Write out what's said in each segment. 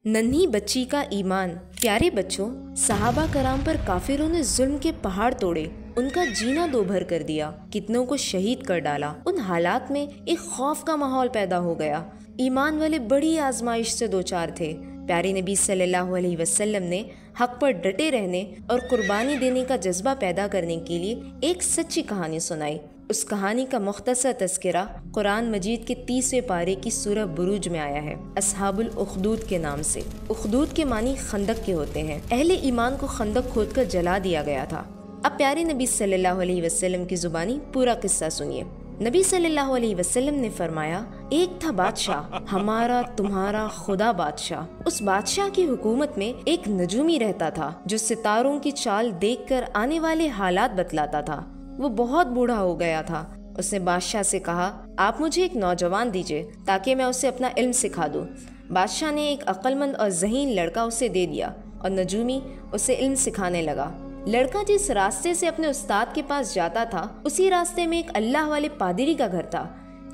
नन्ही बच्ची का ईमान। प्यारे बच्चों, सहाबा कराम पर काफिरों ने जुल्म के पहाड़ तोड़े, उनका जीना दो भर कर दिया, कितनों को शहीद कर डाला। उन हालात में एक खौफ का माहौल पैदा हो गया। ईमान वाले बड़ी आजमाइश से दो चार थे। प्यारे नबी सल्लल्लाहु अलैहि वसल्लम ने हक पर डटे रहने और कुर्बानी देने का जज्बा पैदा करने के लिए एक सच्ची कहानी सुनाई। उस कहानी का मुख्तसर तज़किरा कुरान मजीद के 30वें पारे की सूरह बुरूज में आया है, अस्हाबुल उखदूद के नाम से। उखदूद के मानी खंदक के होते हैं। अहले ईमान को खंदक खोदकर जला दिया गया था। अब प्यारे नबी सल्लल्लाहु अलैहि वसल्लम की जुबानी पूरा किस्सा सुनिए। नबी सल्लल्लाहु अलैहि वसल्लम ने फरमाया, एक था बादशाह, हमारा तुम्हारा खुदा बादशाह। उस बादशाह की हुकूमत में एक नजूमी रहता था जो सितारों की चाल देखकर आने वाले हालात बतलाता था। वो बहुत बूढ़ा हो गया था। उसने बादशाह से कहा, आप मुझे एक नौजवान दीजिए ताकि मैं उसे अपना इल्म सिखा दूं। बादशाह ने एक अक्लमंद और ज़हीन लड़का उसे दे दिया और नजूमी उसे इल्म सिखाने लगा। लड़का जिस रास्ते से अपने उस्ताद के पास जाता था, उसी रास्ते में एक अल्लाह वाले पादरी का घर था।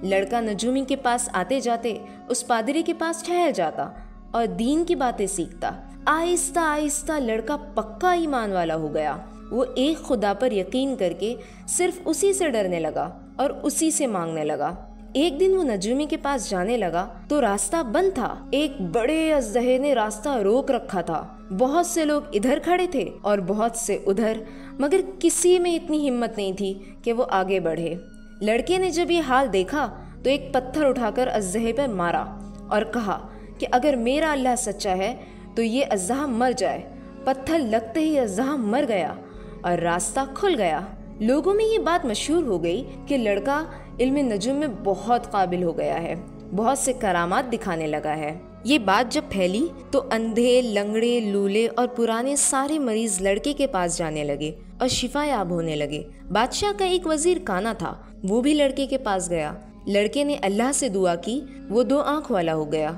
लड़का नजूमी के पास आते जाते उस पादरी के पास ठहर जाता और दीन की बातें सीखता। आहिस्ता आहिस्ता लड़का पक्का ईमान वाला हो गया। वो एक खुदा पर यकीन करके सिर्फ उसी से डरने लगा और उसी से मांगने लगा। एक दिन वो नजूमी के पास जाने लगा तो रास्ता बंद था। एक बड़े अजदहे ने रास्ता रोक रखा था। बहुत से लोग इधर खड़े थे और बहुत से उधर, मगर किसी में इतनी हिम्मत नहीं थी कि वो आगे बढ़े। लड़के ने जब ये हाल देखा तो एक पत्थर उठाकर अजदहे पर मारा और कहा कि अगर मेरा अल्लाह सच्चा है तो ये अजदहा मर जाए। पत्थर लगते ही अजदहा मर गया और रास्ता खुल गया। लोगों में ये बात मशहूर हो गई कि लड़का इल्म नजुम में बहुत काबिल हो गया है, बहुत से करामात दिखाने लगा है। ये बात जब फैली तो अंधे, लंगड़े, लूले और पुराने सारे मरीज लड़के के पास जाने लगे और शिफा याब होने लगे। बादशाह का एक वजीर काना था, वो भी लड़के के पास गया। लड़के ने अल्लाह से दुआ की, वो 2 आंख वाला हो गया।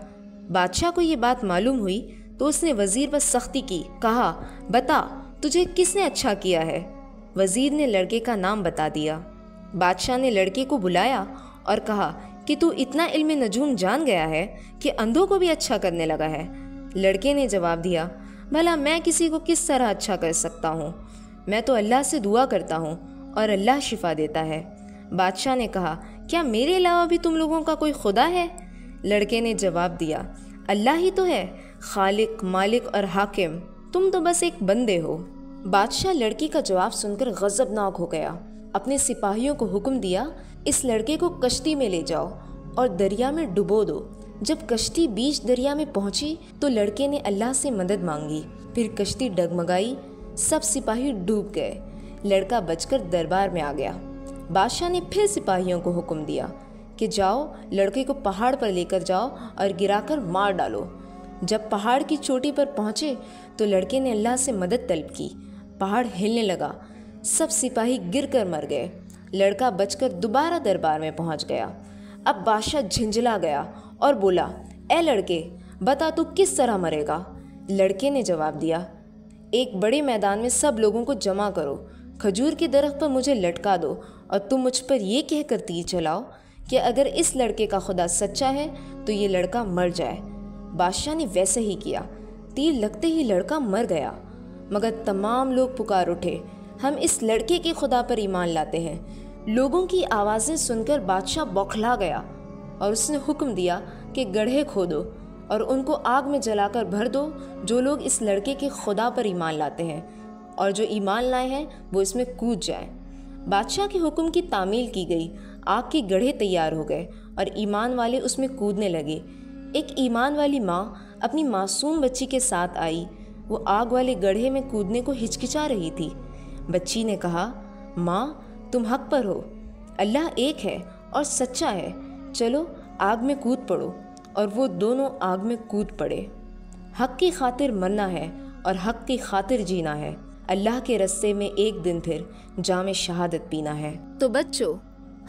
बादशाह को ये बात मालूम हुई तो उसने वजीर पर सख्ती की, कहा, बता तुझे किसने अच्छा किया है। वजीर ने लड़के का नाम बता दिया। बादशाह ने लड़के को बुलाया और कहा कि तू इतना इल्म नजूम जान गया है कि अंधों को भी अच्छा करने लगा है। लड़के ने जवाब दिया, भला मैं किसी को किस तरह अच्छा कर सकता हूँ, मैं तो अल्लाह से दुआ करता हूँ और अल्लाह शिफा देता है। बादशाह ने कहा, क्या मेरे अलावा भी तुम लोगों का कोई खुदा है? लड़के ने जवाब दिया, अल्लाह ही तो है, खालिक, मालिक और हाकिम, तुम तो बस एक बंदे हो। बादशाह लड़की का जवाब सुनकर गजबनाक हो गया। अपने सिपाहियों को हुक्म दिया, इस लड़के को कश्ती में ले जाओ और दरिया में डुबो दो। जब कश्ती बीच दरिया में पहुंची तो लड़के ने अल्लाह से मदद मांगी। फिर कश्ती डगमगाई, सब सिपाही डूब गए। लड़का बचकर दरबार में आ गया। बादशाह ने फिर सिपाहियों को हुक्म दिया कि जाओ, लड़के को पहाड़ पर लेकर जाओ और गिराकर मार डालो। जब पहाड़ की चोटी पर पहुंचे तो लड़के ने अल्लाह से मदद तलब की। पहाड़ हिलने लगा, सब सिपाही गिरकर मर गए। लड़का बचकर दोबारा दरबार में पहुंच गया। अब बादशाह झिंझला गया और बोला, ए लड़के, बता तू किस तरह मरेगा? लड़के ने जवाब दिया, एक बड़े मैदान में सब लोगों को जमा करो, खजूर के दरख्त पर मुझे लटका दो और तुम मुझ पर यह कहकर तीर चलाओ कि अगर इस लड़के का खुदा सच्चा है तो ये लड़का मर जाए। बादशाह ने वैसे ही किया। तीर लगते ही लड़का मर गया। मगर तमाम लोग पुकार उठे, हम इस लड़के के खुदा पर ईमान लाते हैं। लोगों की आवाज़ें सुनकर बादशाह बौखला गया और उसने हुक्म दिया कि गड्ढे खोदो और उनको आग में जलाकर भर दो जो लोग इस लड़के के खुदा पर ईमान लाते हैं, और जो ईमान लाए हैं वो इसमें कूद जाएं। बादशाह के हुक्म की तामील की गई। आग के गड्ढे तैयार हो गए और ईमान वाले उसमें कूदने लगे। एक ईमान वाली माँ अपनी मासूम बच्ची के साथ आई। वो आग वाले गड्ढे में कूदने को हिचकिचा रही थी। बच्ची ने कहा, माँ तुम हक पर हो, अल्लाह एक है और सच्चा है, चलो आग में कूद पड़ो। और वो दोनों आग में कूद पड़े। हक की खातिर मरना है और हक की खातिर जीना है। अल्लाह के रस्ते में एक दिन फिर जामे शहादत पीना है। तो बच्चों,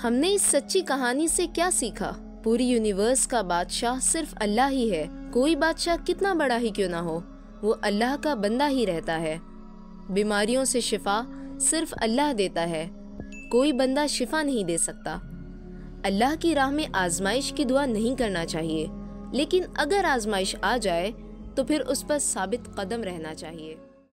हमने इस सच्ची कहानी से क्या सीखा? पूरी यूनिवर्स का बादशाह सिर्फ अल्लाह ही है। कोई बादशाह कितना बड़ा ही क्यों ना हो, वो अल्लाह का बंदा ही रहता है। बीमारियों से शिफा सिर्फ अल्लाह देता है, कोई बंदा शिफा नहीं दे सकता। अल्लाह की राह में आजमाइश की दुआ नहीं करना चाहिए, लेकिन अगर आजमाइश आ जाए تو پھر اس پر ثابت قدم رہنا چاہیے۔